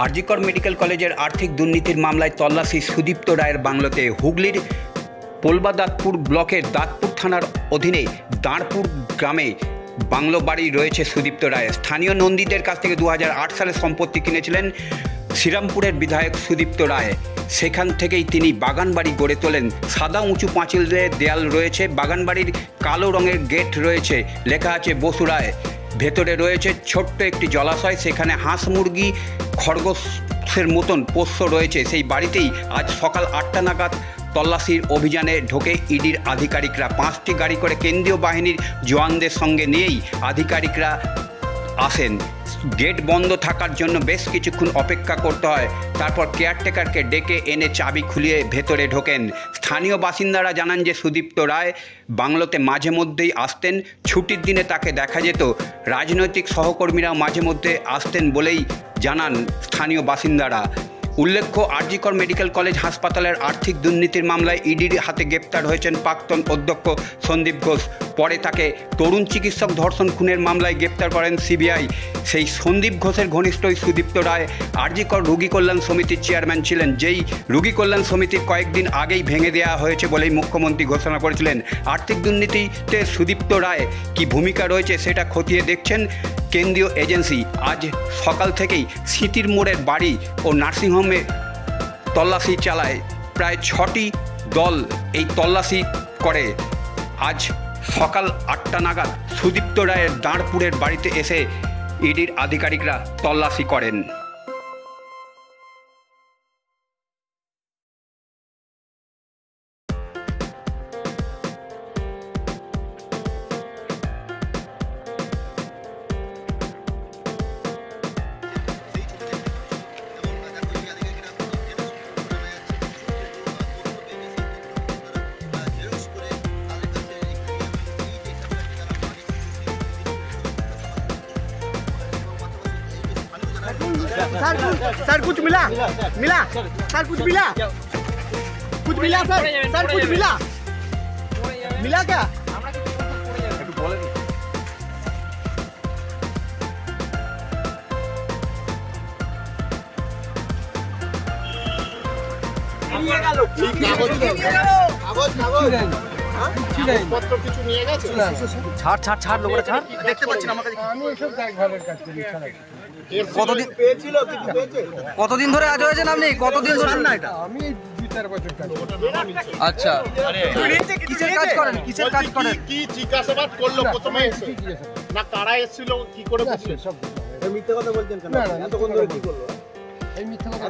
RG Kar medical কলেজের আর্থিক দুর্নীতির মামলায় তল্লাশি সুদীপ্ত রায়ের বাংলোতে। হুগলির পোলবাদাতপুর ব্লকের দাঁতপুর থানার অধীনে দাঁড়পুর গ্রামে বাংলো বাড়ি রয়েছে সুদীপ্ত রায়। স্থানীয় নন্দীদের কাছ থেকে 2008 সালে সম্পত্তি কিনেছিলেন শ্রীরামপুরের বিধায়ক সুদীপ্ত রায়। সেখান থেকেই তিনি বাগানবাড়ি গড়ে তোলেন। সাদা উঁচু পাঁচিলের দেয়াল রয়েছে, বাগানবাড়ির কালো রঙের গেট রয়েছে, লেখা আছে বসু রায়। ভেতরে রয়েছে ছোট্ট একটি জলাশয়, সেখানে হাঁস মুরগি খরগোশের মতন পোষ্য রয়েছে। সেই বাড়িতেই আজ সকাল 8টা নাগাদ তল্লাশির অভিযানে ঢোকে ইডির আধিকারিকরা। 5টি গাড়ি করে কেন্দ্রীয় বাহিনীর জওয়ানদের সঙ্গে নিয়েই আধিকারিকরা আসেন। গেট বন্ধ থাকার জন্য বেশ কিছুক্ষণ অপেক্ষা করতে হয়, তারপর কেয়ারটেকারকে ডেকে এনে চাবি খুলিয়ে ভেতরে ঢোকেন। স্থানীয় বাসিন্দারা জানান যে সুদীপ্ত রায় বাংলোতে মাঝে মধ্যেই আসতেন। ছুটির দিনে তাকে দেখা যেত। রাজনৈতিক সহকর্মীরাও মাঝে মধ্যে আসতেন বলেই জানান স্থানীয় বাসিন্দারা। উল্লেখ্য, আরজিকর মেডিকেল কলেজ হাসপাতালের আর্থিক দুর্নীতির মামলায় ইডির হাতে গ্রেপ্তার হয়েছেন প্রাক্তন অধ্যক্ষ সন্দীপ ঘোষ। পরে তাকে তরুণ চিকিৎসক ধর্ষণ খুনের মামলায় গ্রেপ্তার করেন সিবিআই। সেই সন্দীপ ঘোষের ঘনিষ্ঠই সুদীপ্ত রায় আরজিকর রোগী কল্যাণ সমিতির চেয়ারম্যান ছিলেন, যেই রোগী কল্যাণ সমিতির কয়েকদিন আগেই ভেঙে দেওয়া হয়েছে বলেই মুখ্যমন্ত্রী ঘোষণা করেছিলেন। আর্থিক দুর্নীতিতে সুদীপ্ত রায় কী ভূমিকা রয়েছে সেটা খতিয়ে দেখছেন কেন্দ্রীয় এজেন্সি। আজ সকাল থেকেই স্মৃতির মোড়ের বাড়ি ও নার্সিংহোমে তল্লাশি চালায়। প্রায় 6টি দল এই তল্লাশি করে। আজ সকাল 8টা নাগাদ সুদীপ্ত রায়ের দাঁড়পুরের বাড়িতে এসে ইডির আধিকারিকরা তল্লাশি করেন। सर कुछ मिला सर कुछ मिला सर कुछ मिला क्या? ছাড় লোকরা ছাড় দেখতে পাচ্ছেন আমার কাছে। আমি এসব দেখভালের কাজ করি। কতদিন ধরে আজ হয়েছেন আপনি? কতদিন ধরে? না, এটা আমি 2-4 বছর কাজ করি। আচ্ছা, কিসের কাজ করেন? কি জিজ্ঞাসাবাদ করলো প্রথমে? না কারা এসেছিল, কি করে বুঝলেন? সব মিথ্যা কথা বলছেন কেন? এতক্ষণ ধরে কি করলো? এই মিথ্যা কথা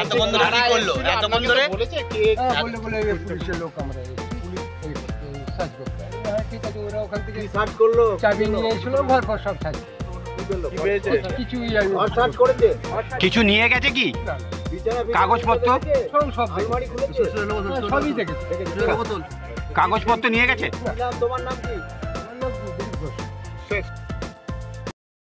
এতক্ষণ ধরে কি করলো? এতক্ষণ ধরে বলেছে কে বলে পুলিশের লোক, আমরা পুলিশ সার্চ করতে। ঠিক আছে, ওরা ওখান থেকে সার্চ করলো, চাবি নিয়ে এসেছিল, ঘর পর সব সার্চ কিছু নিয়ে গেছে কি? কাগজপত্র সবই দেখেছে। কাগজপত্র নিয়ে গেছে। তোমার নাম কি?